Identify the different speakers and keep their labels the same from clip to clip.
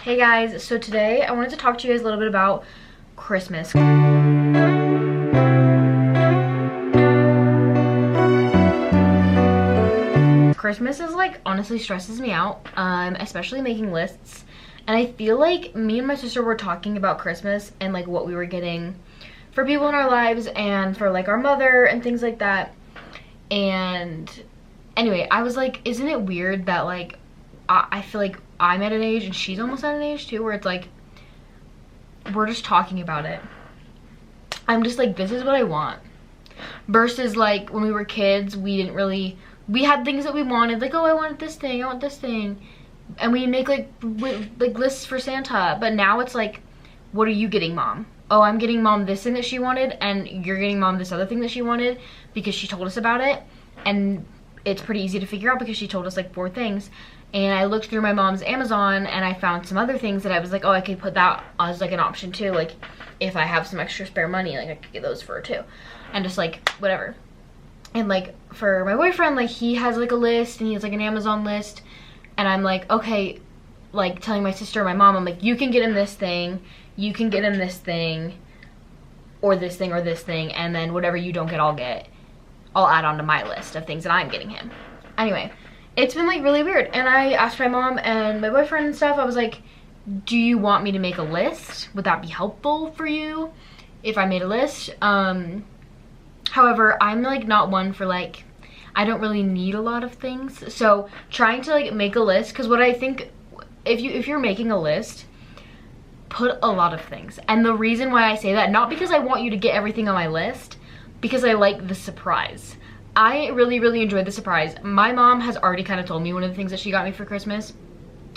Speaker 1: Hey guys, so today I wanted to talk to you guys a little bit about Christmas. Christmas is like honestly stresses me out, especially making lists. And I feel like me and my sister were talking about Christmas and like what we were getting for people in our lives and for like our mother and things like that. And anyway, I was like, isn't it weird that like I feel like I'm at an age and she's almost at an age too where it's like we're just talking about it. I'm just like, this is what I want. Versus like when we were kids, we had things that we wanted, like, oh, I want this thing, I want this thing. And we make like lists for Santa. But now it's like, what are you getting, Mom? Oh, I'm getting Mom this thing that she wanted, and you're getting Mom this other thing that she wanted because she told us about it. And it's pretty easy to figure out because she told us like 4 things. And I looked through my mom's Amazon and I found some other things that I was like, oh, I could put that as like an option too. Like if I have some extra spare money, like I could get those for her too. And just like whatever. And like for my boyfriend, like he has like a list and he has like an Amazon list. And I'm like, okay, like telling my sister or my mom, I'm like, you can get him this thing, you can get him this thing, or this thing or this thing. And then whatever you don't get, I'll add on to my list of things that I'm getting him. Anyway. It's been like really weird, and I asked my mom and my boyfriend and stuff. I was like, do you want me to make a list? Would that be helpful for you if I made a list? However, I'm like not one for like, I don't really need a lot of things. So trying to like make a list, because what I think, if you're making a list, put a lot of things. And the reason why I say that, not because I want you to get everything on my list, because I like the surprise. I really enjoyed the surprise. My mom has already kind of told me one of the things that she got me for Christmas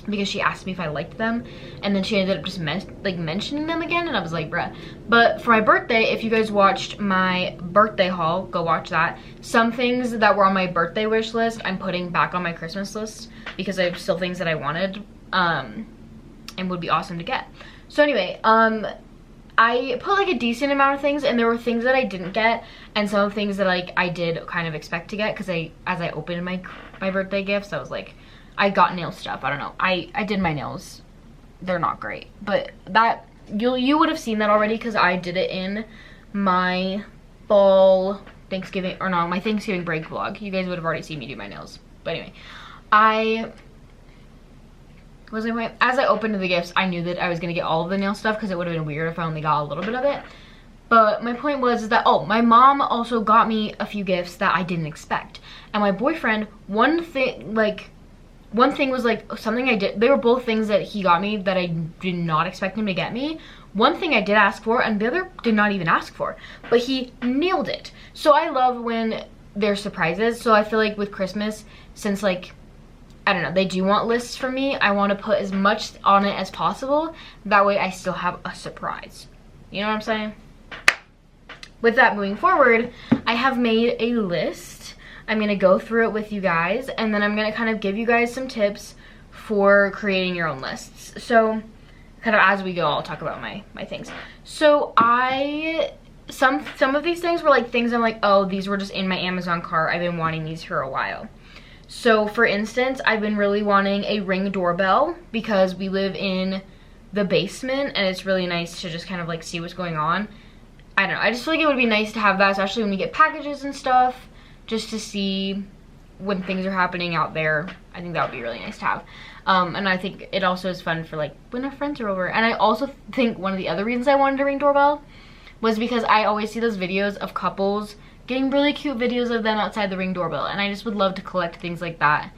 Speaker 1: because she asked me if I liked them, and then she ended up just mentioning them again, and I was like, bruh. But for my birthday, if you guys watched my birthday haul, go watch that. Some things that were on my birthday wish list, I'm putting back on my Christmas list because I have still things that I wanted and would be awesome to get. So anyway, I put like a decent amount of things, and there were things that I didn't get, and some things that like I did kind of expect to get, because as I opened my birthday gifts, I was like, I got nail stuff. I don't know. I did my nails. They're not great, but that you would have seen that already because I did it in my fall Thanksgiving, or no, my Thanksgiving break vlog. You guys would have already seen me do my nails. But anyway, as I opened the gifts, I knew that I was gonna get all of the nail stuff because it would have been weird if I only got a little bit of it. But my point was that, oh, my mom also got me a few gifts that I didn't expect. And my boyfriend, one thing was like something I did. They were both things that he got me that I did not expect him to get me. One thing I did ask for, and the other did not even ask for. But he nailed it. So I love when there's surprises. So I feel like with Christmas, since like, I don't know, they do want lists from me, I want to put as much on it as possible. That way I still have a surprise. You know what I'm saying? With that, moving forward, I have made a list. I'm going to go through it with you guys, and then I'm going to kind of give you guys some tips for creating your own lists. So kind of as we go, I'll talk about my things. So some of these things were like things I'm like, oh, these were just in my Amazon cart. I've been wanting these for a while. So for instance, I've been really wanting a Ring doorbell because we live in the basement and it's really nice to just kind of like see what's going on. I don't know, I just feel like it would be nice to have that, especially when we get packages and stuff, just to see when things are happening out there. I think that would be really nice to have. And I think it also is fun for like when our friends are over. And I also think one of the other reasons I wanted a Ring doorbell was because I always see those videos of couples getting really cute videos of them outside the Ring doorbell, and I just would love to collect things like that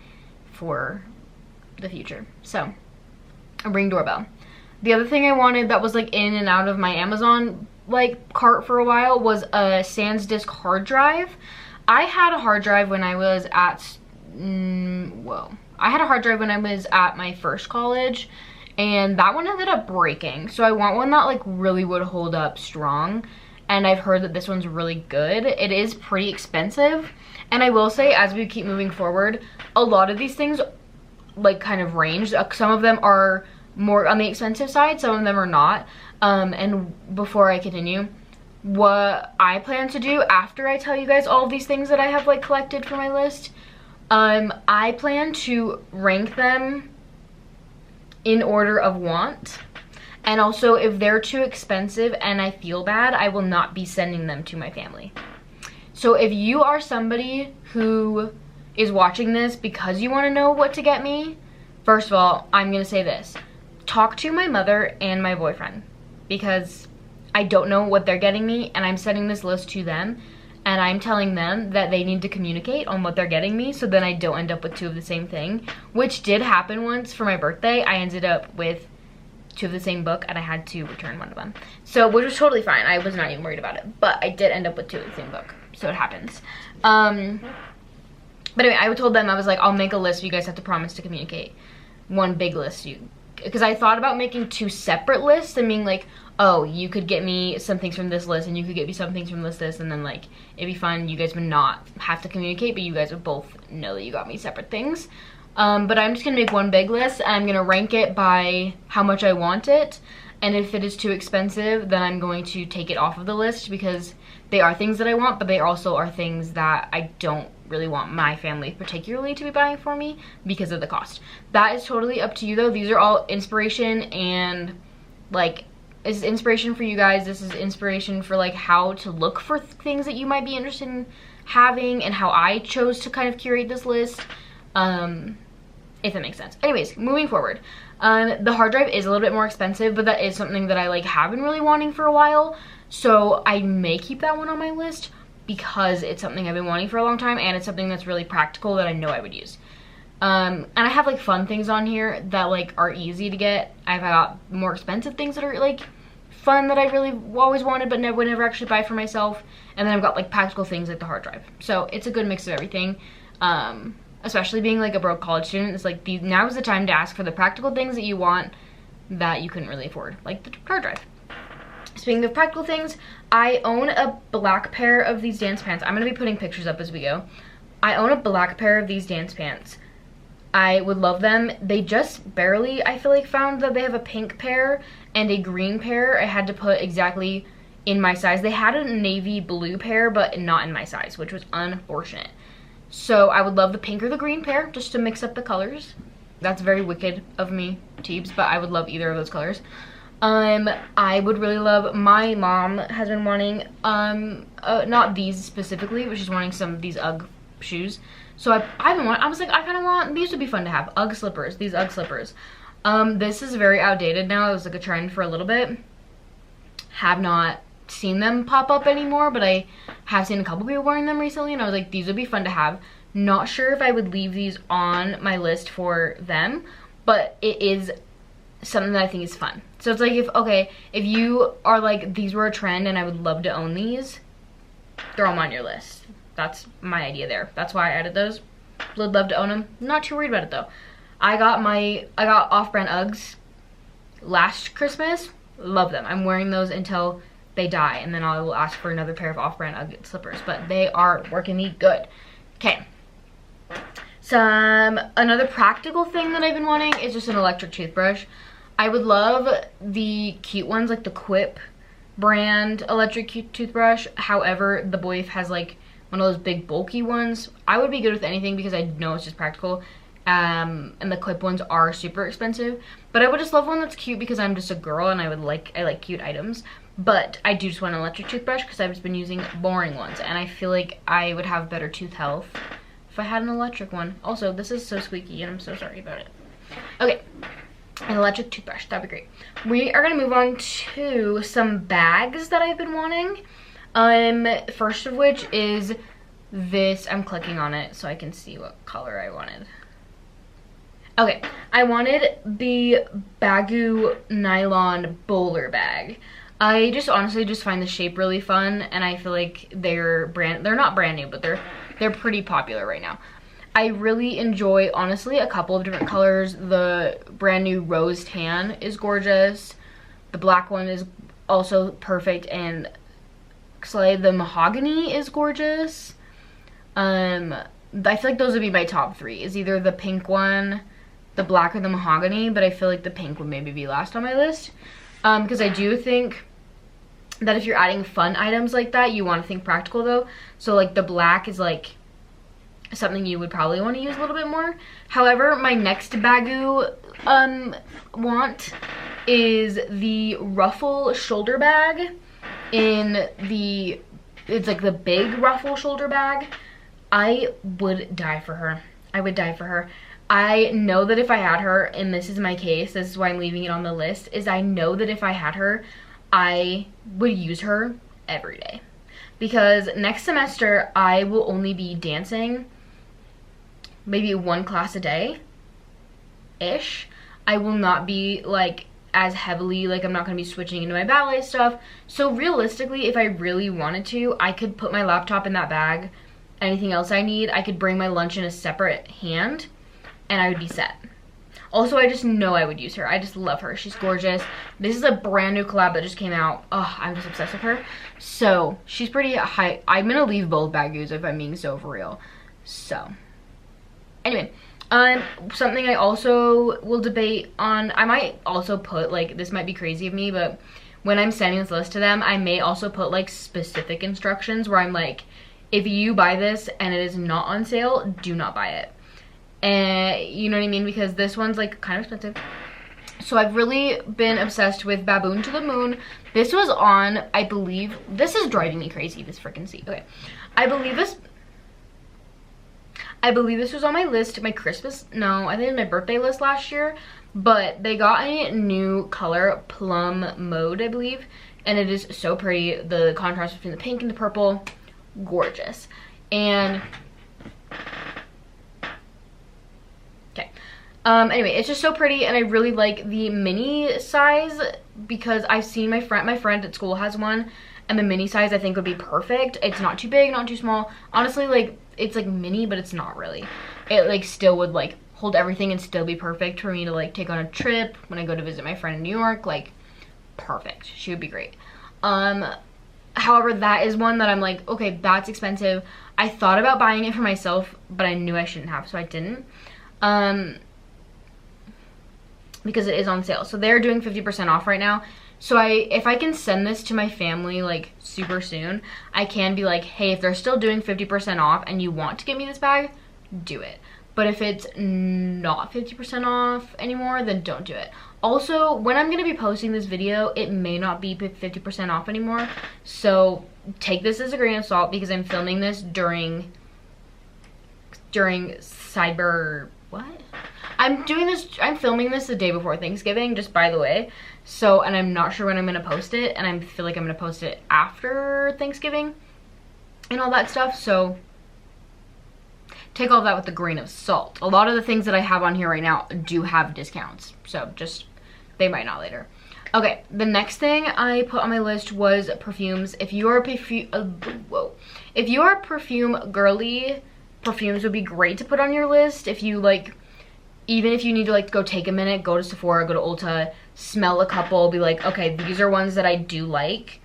Speaker 1: for the future. So, a Ring doorbell. The other thing I wanted that was like in and out of my Amazon like cart for a while was a SanDisk hard drive. I had a hard drive when I was at I had a hard drive when I was at my first college, and that one ended up breaking. So I want one that like really would hold up strong. And I've heard that this one's really good. It is pretty expensive. And I will say, as we keep moving forward, a lot of these things like kind of range. Some of them are more on the expensive side, some of them are not. And before I continue, what I plan to do after I tell you guys all of these things that I have like collected for my list, I plan to rank them in order of want. And also, if they're too expensive and I feel bad, I will not be sending them to my family. So if you are somebody who is watching this because you want to know what to get me, first of all, I'm going to say this. Talk to my mother and my boyfriend, because I don't know what they're getting me, and I'm sending this list to them, and I'm telling them that they need to communicate on what they're getting me, so then I don't end up with 2 of the same thing, which did happen once for my birthday. I ended up with 2 of the same book, and I had to return one of them. So, which was totally fine. I was not even worried about it, but I did end up with 2 of the same book, so it happens. But anyway, I told them, I was like, I'll make a list, you guys have to promise to communicate. One big list, because I thought about making 2 separate lists and being like, oh, you could get me some things from this list and you could get me some things from this list, and then like it'd be fun. You guys would not have to communicate, but you guys would both know that you got me separate things. But I'm just gonna make one big list, and I'm gonna rank it by how much I want it, and if it is too expensive, then I'm going to take it off of the list, because they are things that I want, but they also are things that I don't really want my family particularly to be buying for me because of the cost. That is totally up to you though. These are all inspiration, and like, this is inspiration for you guys. This is inspiration for like how to look for things that you might be interested in having, and how I chose to kind of curate this list, if that makes sense. Anyways, moving forward, the hard drive is a little bit more expensive, but that is something that I like have been really wanting for a while, so I may keep that one on my list because it's something I've been wanting for a long time, and it's something that's really practical that I know I would use. And I have like fun things on here that like are easy to get. I've got more expensive things that are like fun that I really always wanted but would never actually buy for myself, and then I've got like practical things like the hard drive. So it's a good mix of everything. Especially being like a broke college student, it's like now is the time to ask for the practical things that you want that you couldn't really afford, like the hard drive. Speaking of practical things, I own a black pair of these dance pants. I'm gonna be putting pictures up as we go. I own a black pair of these dance pants. I would love them. They just barely, I feel like, found that they have a pink pair and a green pair. I had to put exactly in my size. They had a navy blue pair, but not in my size, which was unfortunate. So I would love the pink or the green pair, just to mix up the colors. That's very wicked of me, Teebs, but I would love either of those colors. I would really love, my mom has been wanting, not these specifically, but she's wanting some of these UGG shoes. So I was like, I kind of want, these would be fun to have, UGG slippers, these UGG slippers. This is very outdated now. It was like a trend for a little bit. Have not seen them pop up anymore, but I have seen a couple people wearing them recently, and I was like, these would be fun to have. Not sure if I would leave these on my list for them, but it is something that I think is fun. So it's like, if you are like, these were a trend and I would love to own these, throw them on your list. That's my idea there. That's why I added those. Would love to own them. Not too worried about it though. I got off-brand Uggs last Christmas. Love them. I'm wearing those until they die, and then I will ask for another pair of off-brand Ugg slippers, but they are working me good. Okay. Another practical thing that I've been wanting is just an electric toothbrush. I would love the cute ones, like the Quip brand electric toothbrush. However, the Boyf has like one of those big bulky ones. I would be good with anything because I know it's just practical. And the Quip ones are super expensive, but I would just love one that's cute because I'm just a girl and I like cute items. But I do just want an electric toothbrush because I've just been using boring ones, and I feel like I would have better tooth health if I had an electric one. Also, this is so squeaky and I'm so sorry about it. Okay, an electric toothbrush, that'd be great. We are gonna move on to some bags that I've been wanting. First of which is this. I'm clicking on it so I can see what color I wanted. Okay, I wanted the Baggu nylon bowler bag. I just honestly just find the shape really fun, and I feel like they're not brand new, but they're pretty popular right now. I really enjoy, honestly, a couple of different colors. The brand new rose tan is gorgeous. The black one is also perfect, and the mahogany is gorgeous. I feel like those would be my top 3. Is either the pink one, the black, or the mahogany, but I feel like the pink would maybe be last on my list. Because I do think that if you're adding fun items like that, you want to think practical though. So like the black is like something you would probably want to use a little bit more. However, my next Baggu want is the ruffle shoulder bag in the, it's like the big ruffle shoulder bag. I would die for her. I would die for her. I know that if I had her, and this is my case, this is why I'm leaving it on the list, is I know that if I had her, I would use her every day. Because next semester, I will only be dancing maybe one class a day-ish. I will not be like as heavily, like I'm not going to be switching into my ballet stuff. So realistically, if I really wanted to, I could put my laptop in that bag. Anything else I need, I could bring my lunch in a separate hand, and I would be set. Also, I just know I would use her. I just love her. She's gorgeous. This is a brand new collab that just came out. Oh, I'm just obsessed with her. So, she's pretty high. I'm going to leave both baggies if I'm being so for real. So, anyway. Something I also will debate on, I might also put, like, this might be crazy of me, but when I'm sending this list to them, I may also put, like, specific instructions where I'm like, if you buy this and it is not on sale, do not buy it. And you know what I mean? Because this one's like kind of expensive. So I've really been obsessed with Baboon to the Moon. This was on, I believe, this is driving me crazy, this freaking seat. Okay. I believe this was on my list, my Christmas, no, I think it was my birthday list last year. But they got a new color, Plum Mode, I believe. And it is so pretty. The contrast between the pink and the purple, gorgeous. And anyway, it's just so pretty, and I really like the mini size because I've seen my friend at school has one, and the mini size I think would be perfect. It's not too big, not too small. Honestly, like, it's like mini, but it's not really. It like still would like hold everything and still be perfect for me to like take on a trip when I go to visit my friend in New York. Like, perfect. She would be great. However, that is one that I'm like, okay, that's expensive. I thought about buying it for myself, but I knew I shouldn't have, so I didn't. Because it is on sale. So they're doing 50% off right now. So if I can send this to my family like super soon, I can be like, hey, if they're still doing 50% off and you want to get me this bag, do it. But if it's not 50% off anymore, then don't do it. Also, when I'm going to be posting this video, it may not be 50% off anymore. So take this as a grain of salt because I'm filming this during cyber, what? I'm filming this the day before Thanksgiving, just by the way. So, and I'm not sure when I'm going to post it, and I feel like I'm going to post it after Thanksgiving and all that stuff. So, take all that with a grain of salt. A lot of the things that I have on here right now do have discounts. So, just, they might not later. Okay, the next thing I put on my list was perfumes. If you are if you are a perfume girly, perfumes would be great to put on your list. If you like, even if you need to like go take a minute, go to Sephora, go to Ulta, smell a couple, be like, okay, these are ones that I do like.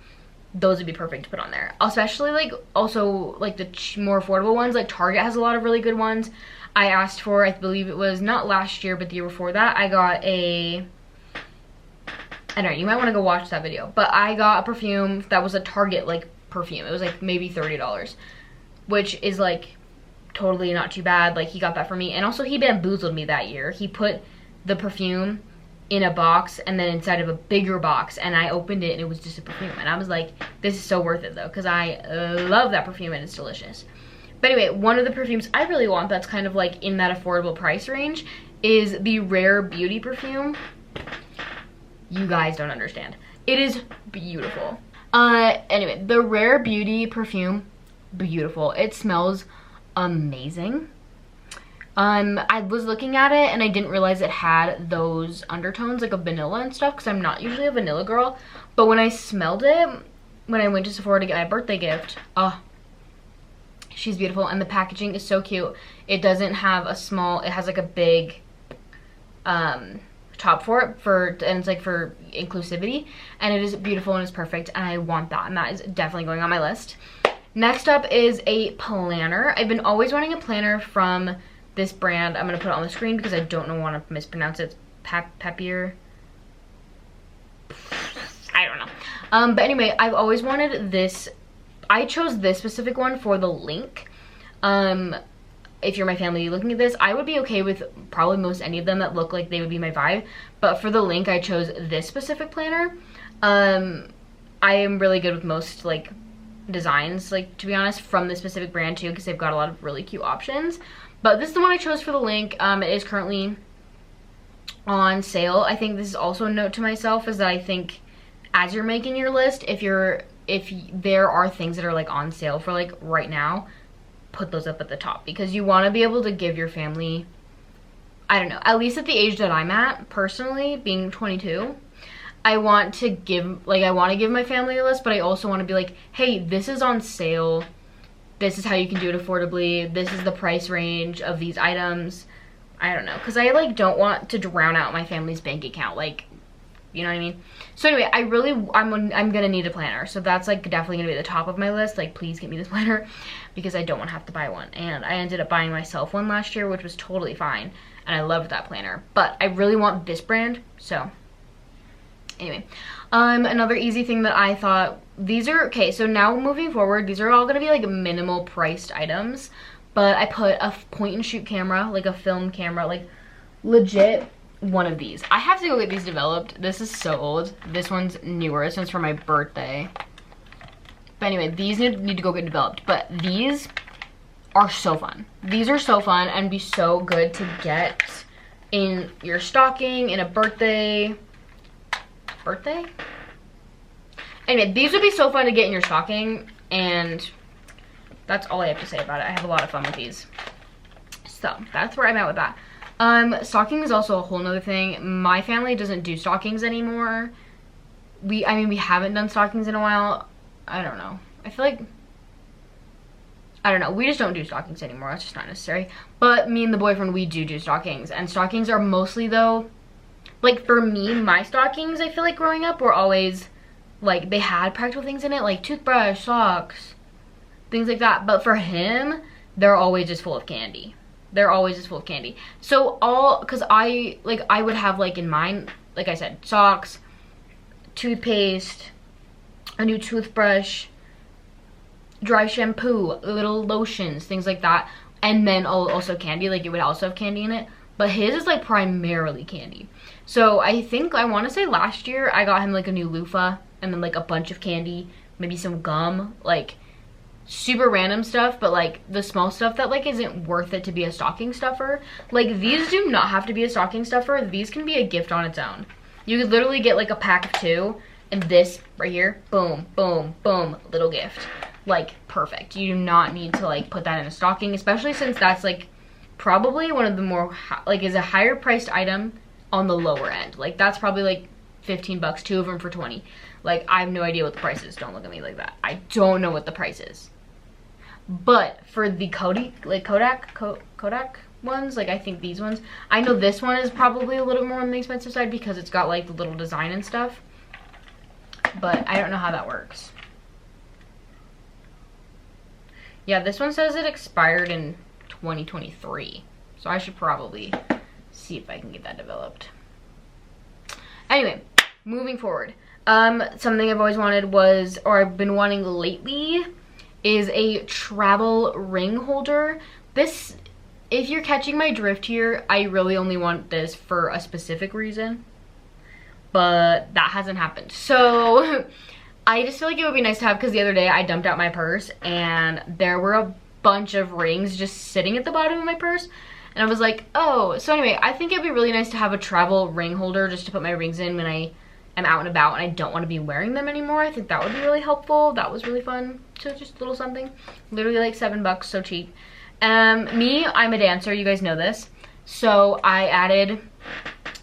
Speaker 1: Those would be perfect to put on there. Especially like, also like the more affordable ones, like Target has a lot of really good ones. I asked for, I believe it was not last year, but the year before that, I got a, I don't know, you might want to go watch that video, but I got a perfume that was a Target like perfume. It was like maybe $30, which is like totally not too bad. Like, he got that for me, and also he bamboozled me that year. He put the perfume in a box and then inside of a bigger box, and I opened it and it was just a perfume, and I was like, this is so worth it though, because I love that perfume and it's delicious. But anyway, one of the perfumes I really want that's kind of like in that affordable price range is the Rare Beauty perfume. You guys don't understand. It is beautiful. Anyway, the Rare Beauty perfume, beautiful. It smells amazing. I was looking at it and I didn't realize it had those undertones like a vanilla and stuff, because I'm not usually a vanilla girl. But when I smelled it, when I went to Sephora to get my birthday gift, she's beautiful, and the packaging is so cute. It doesn't have a small, it has like a big top for it, and it's like for inclusivity, and it is beautiful and it's perfect, and I want that, and that is definitely going on my list. Next up is a planner. I've been always wanting a planner from this brand. I'm going to put it on the screen because I don't want to mispronounce it. Peppier. I don't know. But anyway, I've always wanted this. I chose this specific one for the link. if you're my family looking at this, I would be okay with probably most any of them that look like they would be my vibe. But for the link, I chose this specific planner. I am really good with most like designs, like, to be honest, from this specific brand too, because they've got a lot of really cute options. But this is the one I chose for the link. It is currently on sale. I think this is also a note to myself, is that I think as you're making your list, if there are things that are like on sale for like right now, put those up at the top, because you want to be able to give your family, I don't know, at least at the age that I'm at personally, being 22, I want to give my family a list, but I also want to be like, hey, this is on sale, this is how you can do it affordably, this is the price range of these items. I don't know, because I like don't want to drown out my family's bank account, like, you know what I mean? So anyway, I'm gonna need a planner, so that's like definitely gonna be at the top of my list. Like, please get me this planner, because I don't want to have to buy one. And I ended up buying myself one last year, which was totally fine, and I loved that planner. But I really want this brand, so anyway. Another easy thing that I thought, these are, okay, so now moving forward, these are all gonna be like minimal priced items, but I put a point and shoot camera, like a film camera, like legit one of these. I have to go get these developed. This is so old. This one's newer. This one's for my birthday. But anyway, these need to go get developed. But these are so fun. These are so fun and be so good to get in your stocking, in a birthday. Anyway, these would be so fun to get in your stocking, and that's all I have to say about it. I have a lot of fun with these. So that's where I'm at with that. Stocking is also a whole nother thing. My family doesn't do stockings anymore. We haven't done stockings in a while. I don't know. I feel like, I don't know. We just don't do stockings anymore. It's just not necessary. But me and the boyfriend, we do stockings. And stockings are mostly, though, like for me, my stockings, I feel like growing up were always, like, they had practical things in it, like toothbrush, socks, things like that. But for him, they're always just full of candy. They're always just full of candy. So because I would have, like, in mine, like I said, socks, toothpaste, a new toothbrush, dry shampoo, little lotions, things like that. And then also candy, like it would also have candy in it. But his is like primarily candy. So I think, I want to say last year I got him like a new loofah and then like a bunch of candy, maybe some gum, like super random stuff, but like the small stuff that like isn't worth it to be a stocking stuffer. Like these do not have to be a stocking stuffer. These can be a gift on its own. You could literally get like a pack of 2, and this right here, boom, boom, boom, little gift. Like perfect. You do not need to like put that in a stocking, especially since that's like probably one of the more like is a higher priced item on the lower end. Like that's probably like 15 bucks, 2 of them for 20. Like I have no idea what the price is. Don't look at me like that. I don't know what the price is. But for the Kodak ones, like I think these ones, I know this one is probably a little more on the expensive side because it's got like the little design and stuff. But I don't know how that works. Yeah, this one says it expired in 2023. So I should probably see if I can get that developed. Anyway, moving forward. Something I've always wanted was, or I've been wanting lately, is a travel ring holder. This, if you're catching my drift here, I really only want this for a specific reason. But that hasn't happened. So I just feel like it would be nice to have, because the other day I dumped out my purse and there were a bunch of rings just sitting at the bottom of my purse. And I was like, oh, so anyway, I think it'd be really nice to have a travel ring holder just to put my rings in when I am out and about and I don't want to be wearing them anymore. I think that would be really helpful. That was really fun. So just a little something. Literally like $7, so cheap. Me, I'm a dancer, you guys know this. So I added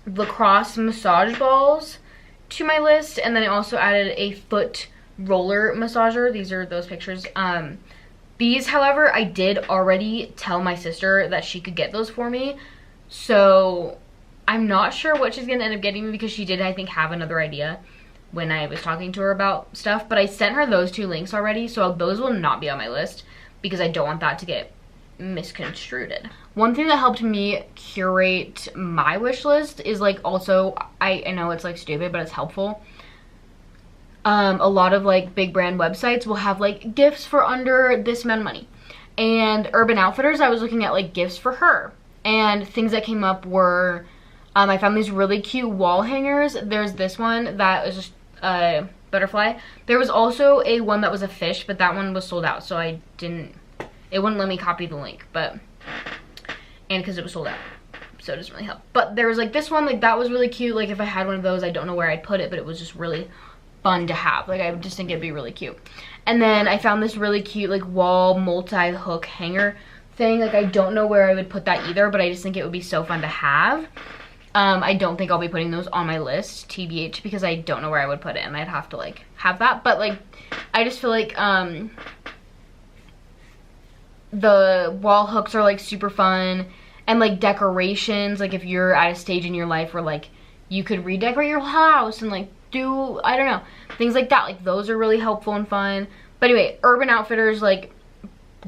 Speaker 1: lacrosse massage balls to my list, and then I also added a foot roller massager. These are those pictures. These, however, I did already tell my sister that she could get those for me, so I'm not sure what she's gonna end up getting me, because she did, I think, have another idea when I was talking to her about stuff. But I sent her those 2 links already, so those will not be on my list because I don't want that to get misconstrued. One thing that helped me curate my wish list is like, also, I know it's like stupid, but it's helpful. A lot of like big brand websites will have like gifts for under this amount of money. And Urban Outfitters, I was looking at like gifts for her. And things that came up were, I found these really cute wall hangers. There's this one that was just a butterfly. There was also a one that was a fish, but that one was sold out, so it wouldn't let me copy the link, and because it was sold out, so it doesn't really help. But there was like this one, like that was really cute. Like if I had one of those, I don't know where I'd put it, but it was just really fun to have. Like I just think it'd be really cute. And then I found this really cute like wall multi-hook hanger thing. Like I don't know where I would put that either, but I just think it would be so fun to have. I don't think I'll be putting those on my list, TBH, because I don't know where I would put it, and I'd have to like have that. But like I just feel like the wall hooks are like super fun, and like decorations, like if you're at a stage in your life where like you could redecorate your house and like do, I don't know, things like that, like those are really helpful and fun. But anyway, Urban Outfitters, like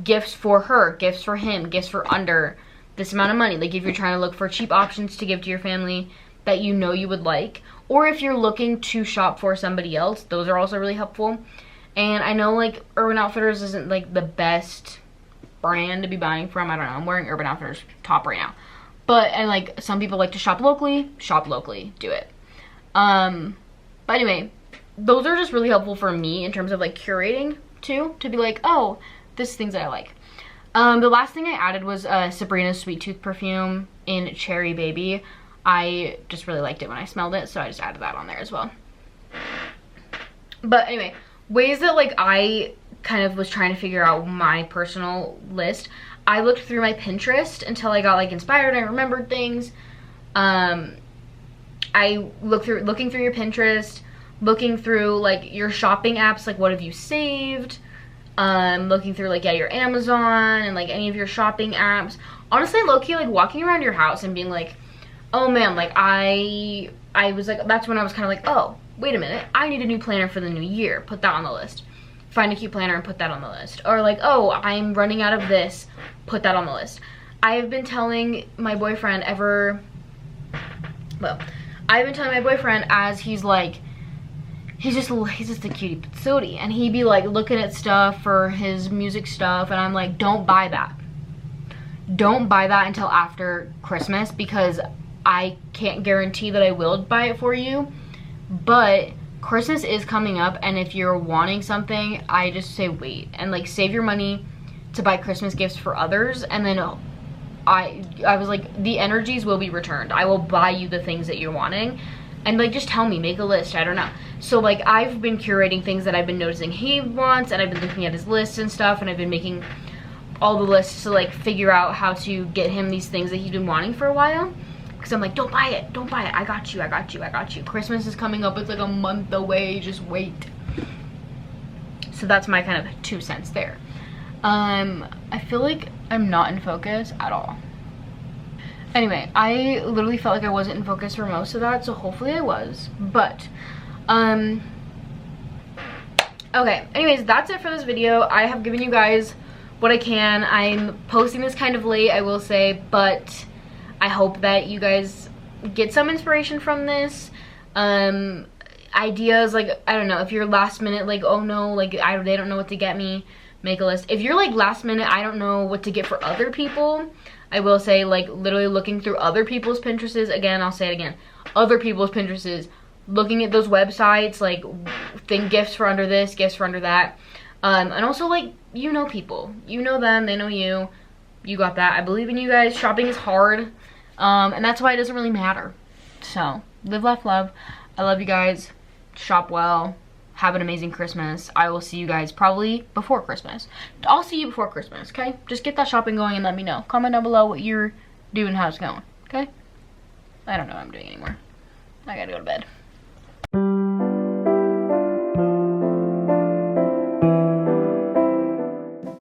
Speaker 1: gifts for her, gifts for him, gifts for under this amount of money. Like if you're trying to look for cheap options to give to your family that you know you would like, or if you're looking to shop for somebody else, those are also really helpful. And I know like Urban Outfitters isn't like the best brand to be buying from. I don't know, I'm wearing Urban Outfitters top right now, but and like some people like to shop locally, do it. But anyway, those are just really helpful for me in terms of like curating too, to be like, oh, this is things that I like. The last thing I added was Sabrina's Sweet Tooth perfume in Cherry Baby. I just really liked it when I smelled it, so I just added that on there as well. But anyway, ways that like I kind of was trying to figure out my personal list. I looked through my Pinterest until I got like inspired and I remembered things. I looking through your Pinterest, looking through like your shopping apps, like what have you saved? Looking through like, yeah, your Amazon and like any of your shopping apps. Honestly, low-key, like walking around your house and being like, oh man, like I was like, that's when I was kind of like, oh, wait a minute, I need a new planner for the new year. Put that on the list. Find a cute planner and put that on the list. Or like, oh, I'm running out of this. Put that on the list. I've been telling my boyfriend as he's like, he's just a cutie patootie, and he'd be like looking at stuff for his music stuff, and I'm like, don't buy that. Don't buy that until after Christmas, because I can't guarantee that I will buy it for you, but Christmas is coming up, and if you're wanting something, I just say wait, and like save your money to buy Christmas gifts for others. And then I was like, the energies will be returned. I will buy you the things that you're wanting, and like just tell me, make a list, I don't know. So like I've been curating things that I've been noticing he wants, and I've been looking at his lists and stuff, and I've been making all the lists to like figure out how to get him these things that he's been wanting for a while. Because I'm like, don't buy it, I got you. Christmas is coming up, it's like a month away, just wait. So that's my kind of 2 cents there. I feel like I'm not in focus at all. Anyway, I literally felt like I wasn't in focus for most of that, so hopefully I was. But okay, anyways, that's it for this video. I have given you guys what I can. I'm posting this kind of late, I will say, but I hope that you guys get some inspiration from this. Ideas, like, I don't know, if you're last minute, like, oh no, like, they don't know what to get me, make a list. If you're like last minute, I don't know what to get for other people, I will say, like, literally looking through other people's Pinterests, again, I'll say it again, other people's Pinterests, looking at those websites, like, gifts for under this, gifts for under that, and also, like, you know people, you know them, they know you, you got that. I believe in you guys. Shopping is hard, and that's why it doesn't really matter. So, live, laugh, love. I love you guys. Shop well. Have an amazing Christmas. I will see you guys probably before Christmas. I'll see you before Christmas, okay? Just get that shopping going and let me know. Comment down below what you're doing, how it's going, okay? I don't know what I'm doing anymore. I gotta go to bed.